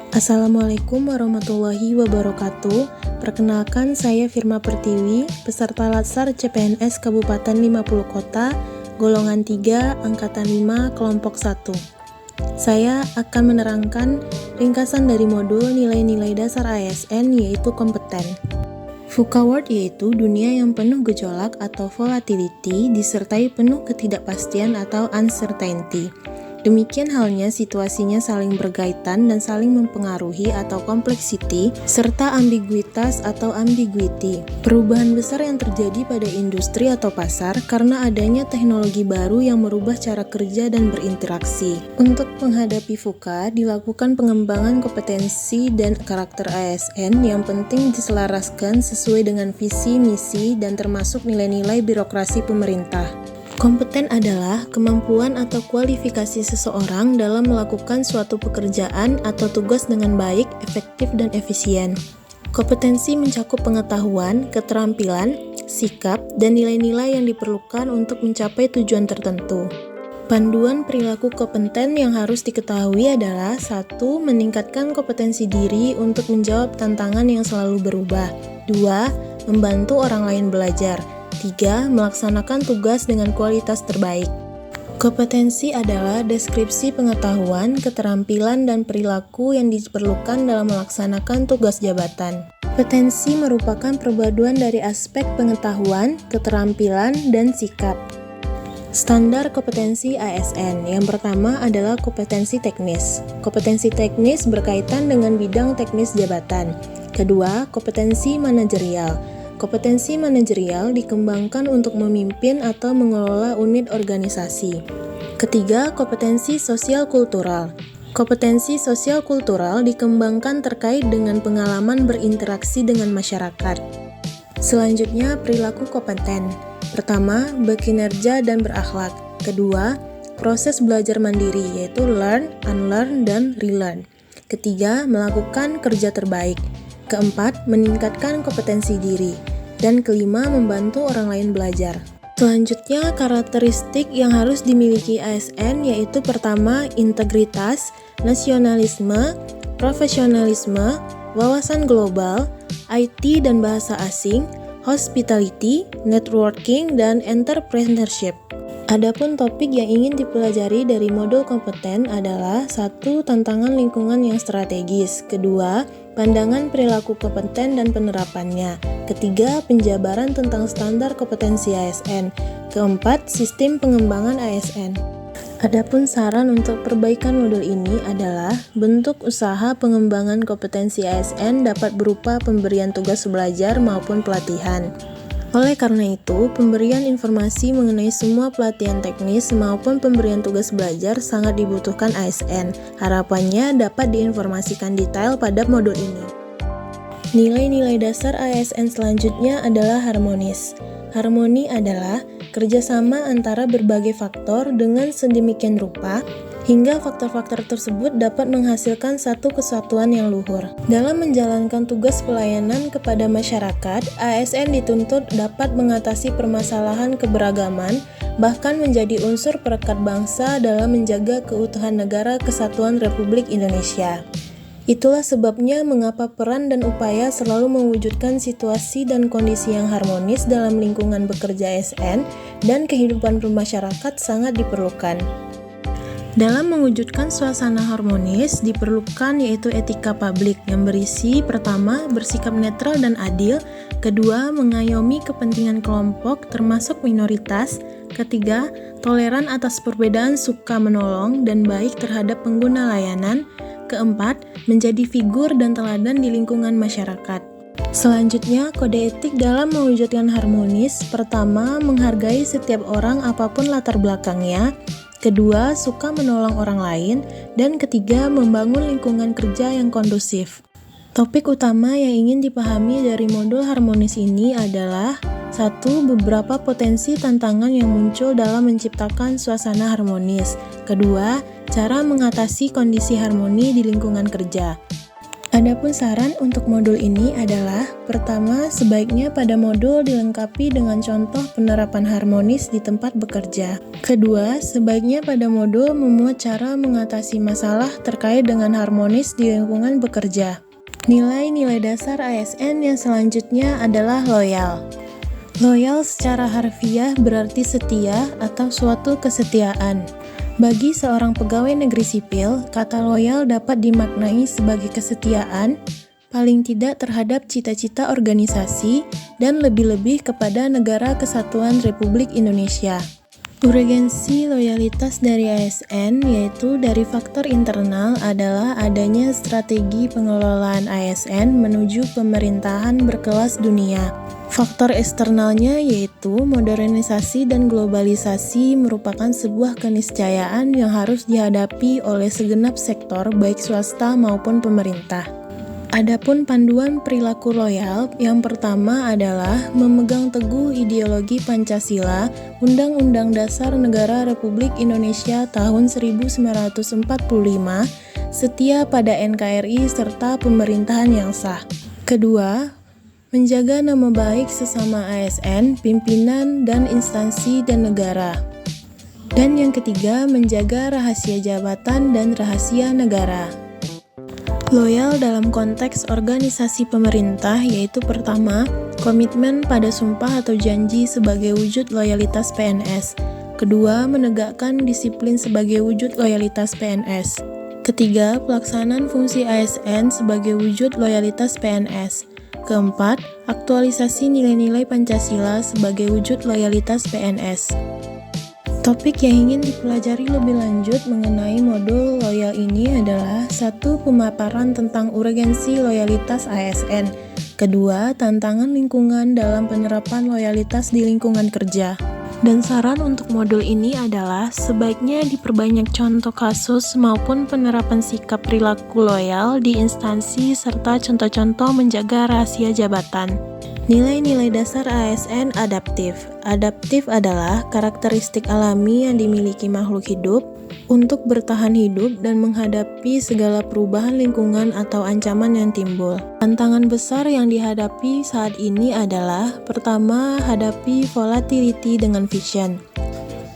Assalamualaikum warahmatullahi wabarakatuh. Perkenalkan, saya Firma Pertiwi, peserta Latsar CPNS Kabupaten 50 Kota, golongan 3, angkatan 5, kelompok 1. Saya akan menerangkan ringkasan dari modul nilai-nilai dasar ASN, yaitu kompeten. VUCA World yaitu dunia yang penuh gejolak atau volatility disertai penuh ketidakpastian atau uncertainty. Demikian halnya situasinya saling berkaitan dan saling mempengaruhi atau complexity, serta ambiguitas atau ambiguity. Perubahan besar yang terjadi pada industri atau pasar karena adanya teknologi baru yang merubah cara kerja dan berinteraksi. Untuk menghadapi VUCA, dilakukan pengembangan kompetensi dan karakter ASN yang penting diselaraskan sesuai dengan visi, misi, dan termasuk nilai-nilai birokrasi pemerintah. Kompeten adalah kemampuan atau kualifikasi seseorang dalam melakukan suatu pekerjaan atau tugas dengan baik, efektif, dan efisien. Kompetensi mencakup pengetahuan, keterampilan, sikap, dan nilai-nilai yang diperlukan untuk mencapai tujuan tertentu. Panduan perilaku kompeten yang harus diketahui adalah 1. Meningkatkan kompetensi diri untuk menjawab tantangan yang selalu berubah. 2. Membantu orang lain belajar. 3. Melaksanakan tugas dengan kualitas terbaik. Kompetensi adalah deskripsi pengetahuan, keterampilan, dan perilaku yang diperlukan dalam melaksanakan tugas jabatan. Kompetensi merupakan perpaduan dari aspek pengetahuan, keterampilan, dan sikap. Standar kompetensi ASN. Yang pertama adalah kompetensi teknis. Kompetensi teknis berkaitan dengan bidang teknis jabatan. Kedua, kompetensi manajerial. Kompetensi manajerial dikembangkan untuk memimpin atau mengelola unit organisasi. Ketiga, kompetensi sosial kultural. Kompetensi sosial kultural dikembangkan terkait dengan pengalaman berinteraksi dengan masyarakat. Selanjutnya, perilaku kompeten. Pertama, berkinerja dan berakhlak. Kedua, proses belajar mandiri, yaitu learn, unlearn, dan relearn. Ketiga, melakukan kerja terbaik. Keempat, meningkatkan kompetensi diri. Dan kelima, membantu orang lain belajar. Selanjutnya, karakteristik yang harus dimiliki ASN yaitu pertama, integritas, nasionalisme, profesionalisme, wawasan global, IT dan bahasa asing, hospitality, networking, dan entrepreneurship. Adapun topik yang ingin dipelajari dari modul kompeten adalah 1. Tantangan lingkungan yang strategis. Kedua, pandangan perilaku kompeten dan penerapannya. Ketiga, penjabaran tentang standar kompetensi ASN. Keempat, sistem pengembangan ASN. Adapun saran untuk perbaikan modul ini adalah bentuk usaha pengembangan kompetensi ASN dapat berupa pemberian tugas belajar maupun pelatihan. Oleh karena itu, pemberian informasi mengenai semua pelatihan teknis maupun pemberian tugas belajar sangat dibutuhkan ASN. Harapannya dapat diinformasikan detail pada modul ini. Nilai-nilai dasar ASN selanjutnya adalah harmonis. Harmoni adalah kerjasama antara berbagai faktor dengan sedemikian rupa hingga faktor-faktor tersebut dapat menghasilkan satu kesatuan yang luhur. Dalam menjalankan tugas pelayanan kepada masyarakat, ASN dituntut dapat mengatasi permasalahan keberagaman, bahkan menjadi unsur perekat bangsa dalam menjaga keutuhan negara kesatuan Republik Indonesia. Itulah sebabnya mengapa peran dan upaya selalu mewujudkan situasi dan kondisi yang harmonis dalam lingkungan bekerja ASN dan kehidupan bermasyarakat sangat diperlukan. Dalam mewujudkan suasana harmonis diperlukan yaitu etika publik yang berisi pertama, bersikap netral dan adil, kedua, mengayomi kepentingan kelompok termasuk minoritas, ketiga, toleran atas perbedaan suka menolong dan baik terhadap pengguna layanan, keempat, menjadi figur dan teladan di lingkungan masyarakat. Selanjutnya, kode etik dalam mewujudkan harmonis, pertama, menghargai setiap orang apapun latar belakangnya, kedua, suka menolong orang lain, dan ketiga, membangun lingkungan kerja yang kondusif. Topik utama yang ingin dipahami dari modul harmonis ini adalah 1. Beberapa potensi tantangan yang muncul dalam menciptakan suasana harmonis. Kedua, cara mengatasi kondisi harmoni di lingkungan kerja. Adapun saran untuk modul ini adalah, pertama, sebaiknya pada modul dilengkapi dengan contoh penerapan harmonis di tempat bekerja. Kedua, sebaiknya pada modul memuat cara mengatasi masalah terkait dengan harmonis di lingkungan bekerja. Nilai-nilai dasar ASN yang selanjutnya adalah loyal. Loyal secara harfiah berarti setia atau suatu kesetiaan. Bagi seorang pegawai negeri sipil, kata loyal dapat dimaknai sebagai kesetiaan, paling tidak terhadap cita-cita organisasi, dan lebih-lebih kepada Negara Kesatuan Republik Indonesia. Urgensi loyalitas dari ASN, yaitu dari faktor internal, adalah adanya strategi pengelolaan ASN menuju pemerintahan berkelas dunia. Faktor eksternalnya yaitu modernisasi dan globalisasi merupakan sebuah keniscayaan yang harus dihadapi oleh segenap sektor baik swasta maupun pemerintah. Adapun panduan perilaku loyal, yang pertama adalah memegang teguh ideologi Pancasila, Undang-Undang Dasar Negara Republik Indonesia tahun 1945, setia pada NKRI serta pemerintahan yang sah. Kedua, menjaga nama baik sesama ASN, pimpinan, dan instansi dan negara. Dan yang ketiga, menjaga rahasia jabatan dan rahasia negara. Loyal dalam konteks organisasi pemerintah yaitu pertama, komitmen pada sumpah atau janji sebagai wujud loyalitas PNS. Kedua, menegakkan disiplin sebagai wujud loyalitas PNS. Ketiga, pelaksanaan fungsi ASN sebagai wujud loyalitas PNS. Keempat, aktualisasi nilai-nilai Pancasila sebagai wujud loyalitas PNS. Topik yang ingin dipelajari lebih lanjut mengenai modul loyal ini adalah 1. Pemaparan tentang urgensi loyalitas ASN. Kedua, tantangan lingkungan dalam penerapan loyalitas di lingkungan kerja. Dan saran untuk modul ini adalah sebaiknya diperbanyak contoh kasus maupun penerapan sikap perilaku loyal di instansi serta contoh-contoh menjaga rahasia jabatan. Nilai-nilai dasar ASN adaptif. Adaptif adalah karakteristik alami yang dimiliki makhluk hidup untuk bertahan hidup dan menghadapi segala perubahan lingkungan atau ancaman yang timbul. Tantangan besar yang dihadapi saat ini adalah, pertama, hadapi volatility dengan vision.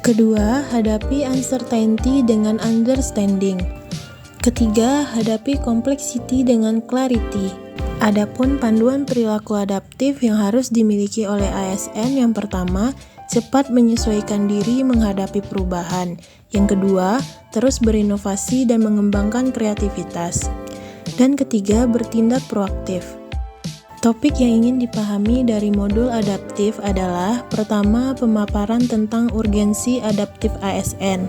Kedua, hadapi uncertainty dengan understanding. Ketiga, hadapi complexity dengan clarity. Adapun panduan perilaku adaptif yang harus dimiliki oleh ASN, yang pertama, cepat menyesuaikan diri menghadapi perubahan. Yang kedua, terus berinovasi dan mengembangkan kreativitas. Dan ketiga, bertindak proaktif. Topik yang ingin dipahami dari modul adaptif adalah, pertama, pemaparan tentang urgensi adaptif ASN.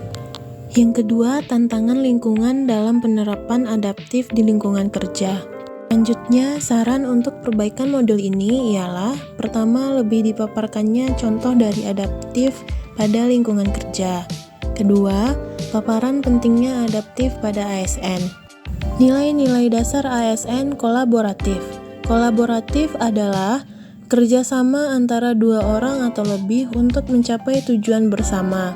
Yang kedua, tantangan lingkungan dalam penerapan adaptif di lingkungan kerja. Selanjutnya, saran untuk perbaikan modul ini ialah, pertama, lebih dipaparkannya contoh dari adaptif pada lingkungan kerja. Kedua, paparan pentingnya adaptif pada ASN. Nilai-nilai dasar ASN kolaboratif. Kolaboratif adalah kerjasama antara dua orang atau lebih untuk mencapai tujuan bersama.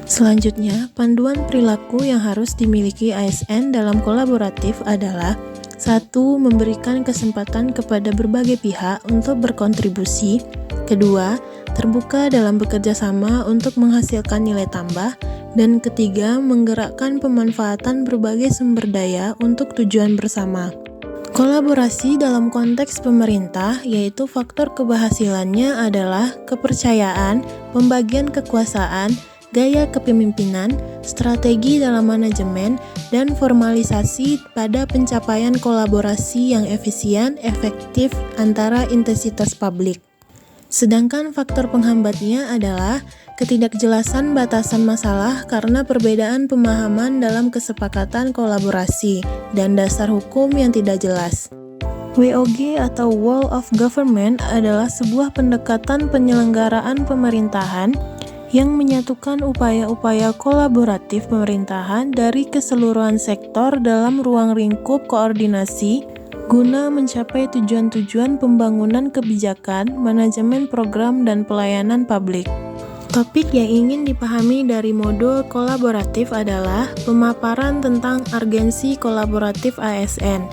Selanjutnya, panduan perilaku yang harus dimiliki ASN dalam kolaboratif adalah 1. Memberikan kesempatan kepada berbagai pihak untuk berkontribusi. Kedua, terbuka dalam bekerja sama untuk menghasilkan nilai tambah. Dan ketiga, menggerakkan pemanfaatan berbagai sumber daya untuk tujuan bersama. Kolaborasi dalam konteks pemerintah, yaitu faktor keberhasilannya adalah kepercayaan, pembagian kekuasaan, gaya kepemimpinan, strategi dalam manajemen, dan formalisasi pada pencapaian kolaborasi yang efisien, efektif antara entitas publik. Sedangkan faktor penghambatnya adalah ketidakjelasan batasan masalah karena perbedaan pemahaman dalam kesepakatan kolaborasi dan dasar hukum yang tidak jelas. WOG atau Whole of Government adalah sebuah pendekatan penyelenggaraan pemerintahan yang menyatukan upaya-upaya kolaboratif pemerintahan dari keseluruhan sektor dalam ruang lingkup koordinasi guna mencapai tujuan-tujuan pembangunan kebijakan, manajemen program, dan pelayanan publik. Topik yang ingin dipahami dari modul kolaboratif adalah pemaparan tentang urgensi kolaboratif ASN.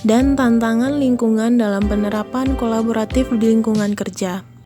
dan tantangan lingkungan dalam penerapan kolaboratif di lingkungan kerja.